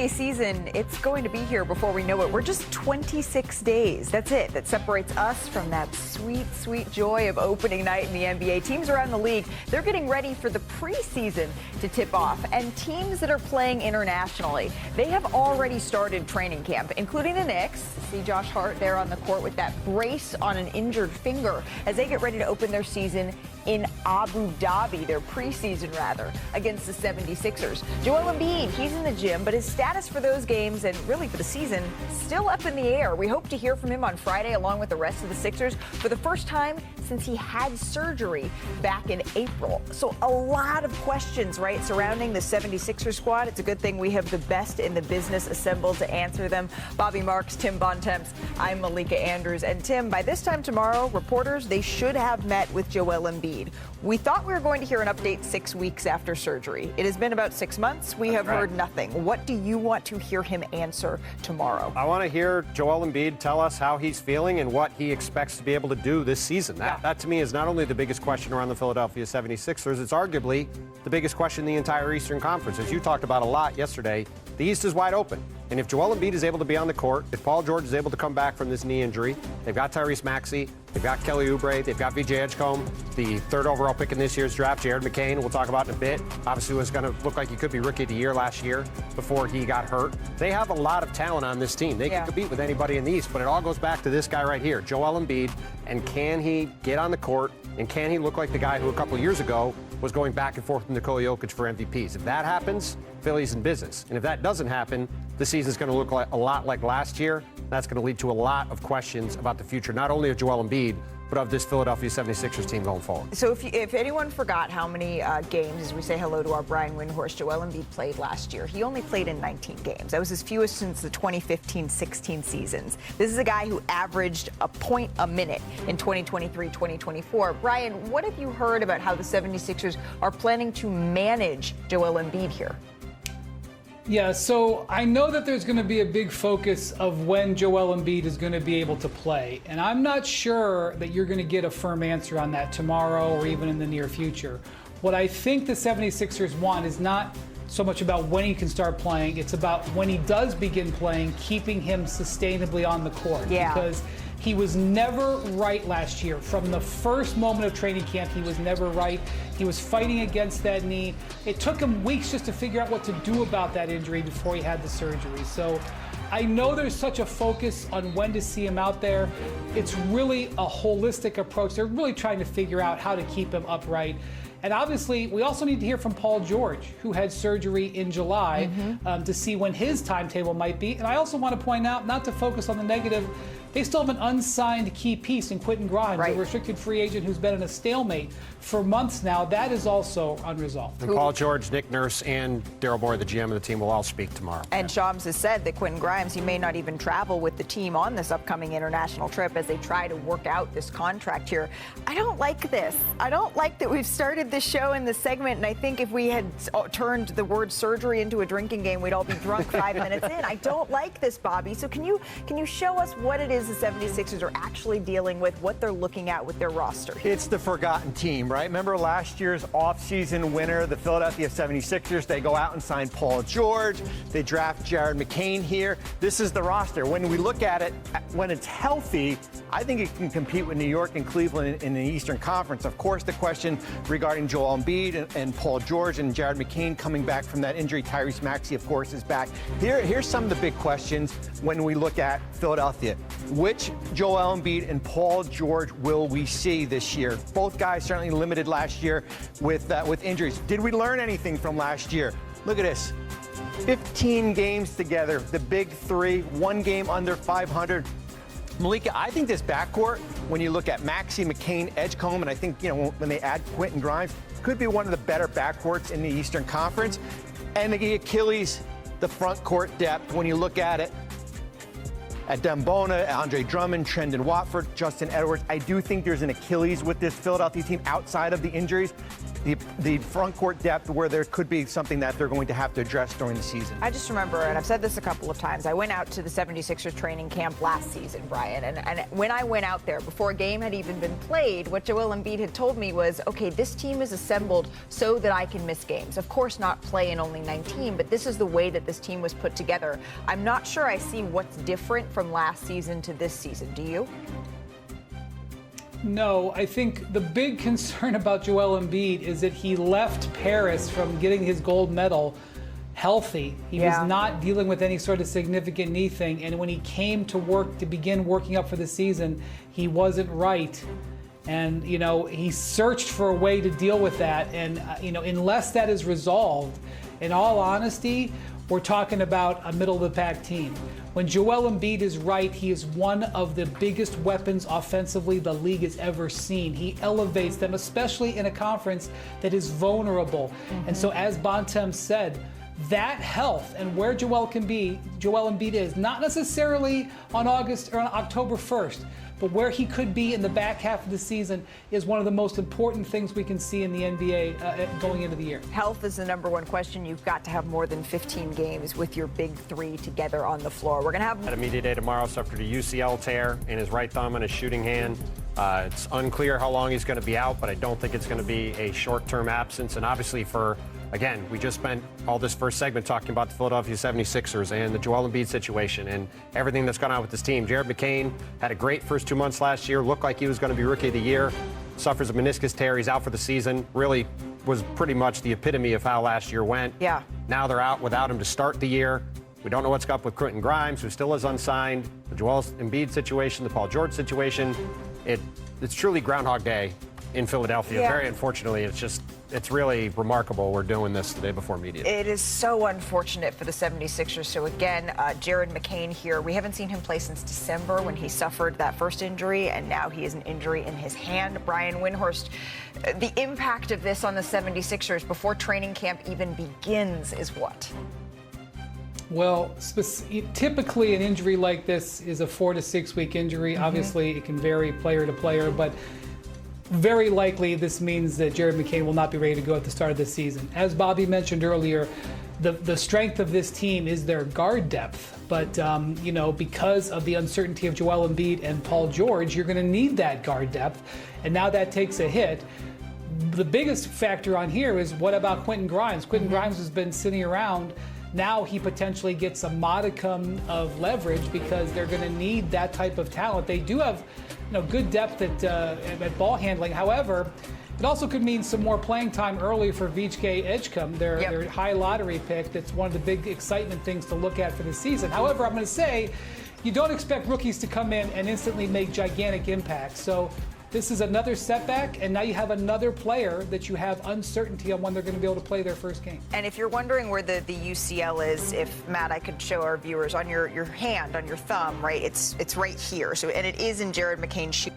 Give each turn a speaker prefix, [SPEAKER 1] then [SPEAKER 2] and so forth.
[SPEAKER 1] NBA season, it's going to be here before we know it. We're just 26 days. That's it. That separates us from that sweet, sweet joy of opening night in the NBA. Teams around the league, they're getting ready for the preseason to tip off. And teams that are playing internationally, they have already started training camp, including the Knicks. See Josh Hart there on the court with that brace on an injured finger as they get ready to open their season in Abu Dhabi, their preseason rather, against the 76ers. Joel Embiid, he's in the gym, but his status for those games and really for the season still up in the air. We hope to hear from him on Friday along with the rest of the Sixers for the first time since he had surgery back in April. So a lot of questions, right, surrounding the 76ers squad. It's a good thing we have the best in the business assembled to answer them. Bobby Marks, Tim Bontemps, I'm Malika Andrews. And Tim, by this time tomorrow, reporters, they should have met with Joel Embiid. We thought we were going to hear an update 6 weeks after surgery. It has been about 6 months. We have heard nothing. What do you want to hear him answer tomorrow?
[SPEAKER 2] I want to hear Joel Embiid tell us how he's feeling and what he expects to be able to do this season. That to me is not only the biggest question around the Philadelphia 76ers, it's arguably the biggest question in the entire Eastern Conference. As you talked about a lot yesterday, the East is wide open. And if Joel Embiid is able to be on the court, if Paul George is able to come back from this knee injury, they've got Tyrese Maxey, they've got Kelly Oubre, they've got VJ Edgecombe, the third overall pick in this year's draft, Jared McCain, we'll talk about in a bit. Obviously was going to look like he could be rookie of the year last year before he got hurt. They have a lot of talent on this team. They can compete with anybody in the East, but it all goes back to this guy right here, Joel Embiid, and can he get on the court and can he look like the guy who a couple years ago was going back and forth with Nikola Jokic for MVPs? If that happens, Philly's in business. And if that doesn't happen, the season's going to look a lot like last year. That's going to lead to a lot of questions about the future, not only of Joel Embiid, but of this Philadelphia 76ers team going forward.
[SPEAKER 1] So if anyone forgot how many games, as we say hello to our Brian Windhorst, Joel Embiid played last year, he only played in 19 games. That was his fewest since the 2015-16 seasons. This is a guy who averaged a point a minute in 2023-2024. Brian, what have you heard about how the 76ers are planning to manage Joel Embiid here?
[SPEAKER 3] Yeah, so I know that there's going to be a big focus of when Joel Embiid is going to be able to play. And I'm not sure that you're going to get a firm answer on that tomorrow or even in the near future. What I think the 76ers want is not so much about when he can start playing. It's about when he does begin playing, keeping him sustainably on the court.
[SPEAKER 1] Yeah.
[SPEAKER 3] Because he was never right last year. From the first moment of training camp, he was never right. He was fighting against that knee. It took him weeks just to figure out what to do about that injury before he had the surgery. So I know there's such a focus on when to see him out there. It's really a holistic approach. They're really trying to figure out how to keep him upright. And obviously, we also need to hear from Paul George, who had surgery in July, to see when his timetable might be. And I also want to point out, not to focus on the negative, they still have an unsigned key piece in Quentin Grimes, a restricted free agent who's been in a stalemate for months now. That is also unresolved.
[SPEAKER 2] And Paul George, Nick Nurse, and Daryl Morey, the GM of the team, will all speak tomorrow.
[SPEAKER 1] And Shams has said that Quentin Grimes, he may not even travel with the team on this upcoming international trip as they try to work out this contract here. I don't like this. I don't like that we've started this show in this segment, and I think if we had turned the word surgery into a drinking game, we'd all be drunk 5 minutes in. I don't like this, Bobby. So can you show us what it is the 76ers are actually dealing with, what they're looking at with their roster?
[SPEAKER 4] It's the forgotten team, right? Remember last year's offseason winner, the Philadelphia 76ers? They go out and sign Paul George. They draft Jared McCain here. This is the roster. When we look at it, when it's healthy, I think it can compete with New York and Cleveland in the Eastern Conference. Of course, the question regarding Joel Embiid and Paul George and Jared McCain coming back from that injury. Tyrese Maxey, of course, is back. Here's some of the big questions when we look at Philadelphia. Which Joel Embiid and Paul George will we see this year? Both guys certainly limited last year with injuries. Did we learn anything from last year? Look at this. 15 games together, the big three, 1 game under 500. Malika, I think this backcourt, when you look at Maxey, McCain, Edgecombe, and I think, when they add Quentin Grimes, could be one of the better backcourts in the Eastern Conference. And the Achilles, the front court depth, when you look at it, at Dembona, Andre Drummond, Trendon Watford, Justin Edwards. I do think there's an Achilles with this Philadelphia team outside of the injuries. the front court depth where there could be something that they're going to have to address during the season.
[SPEAKER 1] I just remember, and I've said this a couple of times, I went out to the 76ers training camp last season, Brian, and when I went out there, before a game had even been played, what Joel Embiid had told me was, okay, this team is assembled so that I can miss games. Of course, not play in only 19, but this is the way that this team was put together. I'm not sure I see what's different from last season to this season. Do you?
[SPEAKER 3] No, I think the big concern about Joel Embiid is that he left Paris from getting his gold medal healthy. He was not dealing with any sort of significant knee thing, and when he came to work to begin working up for the season, he wasn't right. And, he searched for a way to deal with that, and, unless that is resolved, in all honesty, we're talking about a middle-of-the-pack team. When Joel Embiid is right, he is one of the biggest weapons offensively the league has ever seen. He elevates them, especially in a conference that is vulnerable. And so, as Bontemps said, that health and where Joel Embiid is, not necessarily on August or on October 1st, but where he could be in the back half of the season is one of the most important things we can see in the NBA going into the year.
[SPEAKER 1] Health is the number one question. You've got to have more than 15 games with your big three together on the floor. We're going to have...
[SPEAKER 2] At a media day tomorrow, suffered a UCL tear in his right thumb and his shooting hand. It's unclear how long he's going to be out, but I don't think it's going to be a short-term absence. And obviously again, we just spent all this first segment talking about the Philadelphia 76ers and the Joel Embiid situation and everything that's gone on with this team. Jared McCain had a great first 2 months last year, looked like he was going to be Rookie of the Year, suffers a meniscus tear, he's out for the season, really was pretty much the epitome of how last year went.
[SPEAKER 1] Yeah.
[SPEAKER 2] Now they're out without him to start the year. We don't know what's up with Quentin Grimes, who still is unsigned, the Joel Embiid situation, the Paul George situation. It's truly Groundhog Day in Philadelphia.
[SPEAKER 1] Yeah.
[SPEAKER 2] Very unfortunately, it's really remarkable we're doing this the day before media.
[SPEAKER 1] It is so unfortunate for the 76ers. So again, Jared McCain here. We haven't seen him play since December when he suffered that first injury, and now he has an injury in his hand. Brian Windhorst, the impact of this on the 76ers before training camp even begins is what?
[SPEAKER 3] Well, typically an injury like this is a 4 to 6 week injury. Obviously, it can vary player to player, but very likely this means that Jared McCain will not be ready to go at the start of this season. As Bobby mentioned earlier, the strength of this team is their guard depth. But, because of the uncertainty of Joel Embiid and Paul George, you're going to need that guard depth. And now that takes a hit. The biggest factor on here is what about Quentin Grimes? Quentin Grimes has been sitting around. Now he potentially gets a modicum of leverage because they're going to need that type of talent. They do have good depth at ball handling. However, it also could mean some more playing time early for Vijay Edgecombe, their high lottery pick. That's one of the big excitement things to look at for the season. However, I'm going to say you don't expect rookies to come in and instantly make gigantic impacts. So this is another setback, and now you have another player that you have uncertainty on when they're going to be able to play their first game.
[SPEAKER 1] And if you're wondering where the UCL is, if, Matt, I could show our viewers on your hand, on your thumb, right? It's right here. So, and it is in Jared McCain's shoe.